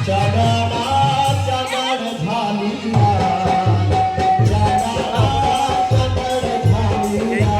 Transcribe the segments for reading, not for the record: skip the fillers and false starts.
चगड़ा चगड़ झालिया चगड़ा चगड़ झालिया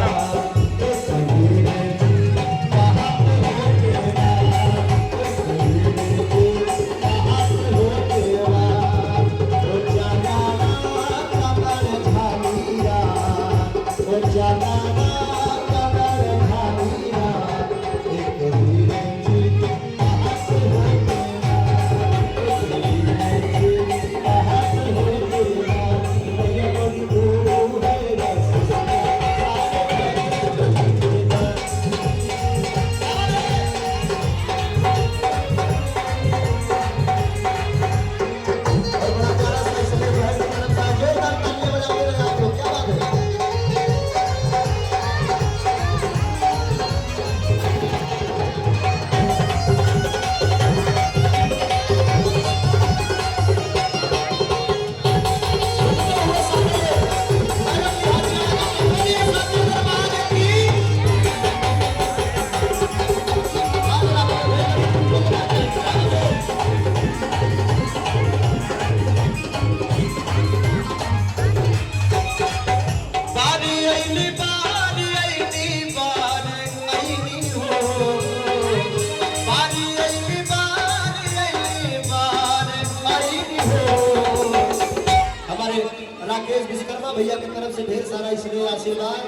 राकेश विश्वकर्मा भैया की तरफ से ढेर सारा स्नेह आशीर्वाद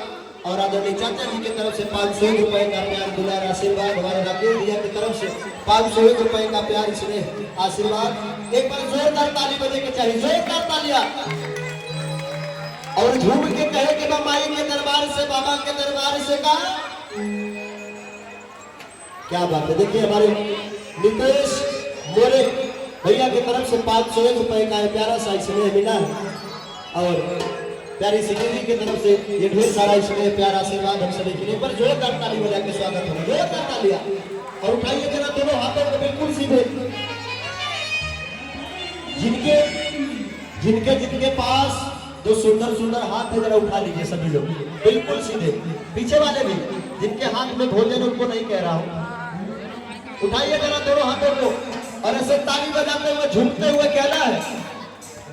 और आदरणीय चाचा जी की तरफ से 500 रुपए का प्यार दुलार आशीर्वाद हमारे राकेश भैया की तरफ से 500 रुपए का प्यार स्नेह आशीर्वाद। एक बार जोरदार ताली बजे के चाहिए, जोरदार तालियां और झूम के कहे कि माई के दरबार से बाबा के दरबार से का क्या बात है। देखिए हमारे नितेश मोरे भैया की तरफ से 500 रुपए का प्यारा सा स्नेह मिला और प्यारी सिकंदरी की तरफ से ये ढेर सारा स्नेह प्यार आशीर्वाद हम सभी के लिए पर जोरदार ताली बजा के स्वागत है, जोरदार तालियां और उठाइए जरा दोनों हाथों को बिल्कुल सीधे। जिनके जिनके जिनके पास जो सुंदर सुंदर हाथ है जरा उठा लीजिए सभी लोग बिल्कुल सीधे। पीछे वाले भी जिनके हाथ में भोजन उनको नहीं कह रहा हूं, उठाइए जरा दोनों हाथों को और ऐसे ताली बजाते हुए झूमते हुए कहना है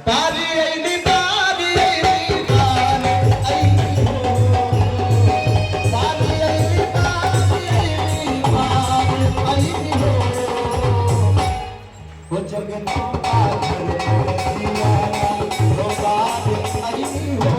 बारी आईनी बारी आईनी बारी आईनी हो बारी आईनी बारी आईनी आईनी हो वो जगत का दिया वो बारी आईनी हो।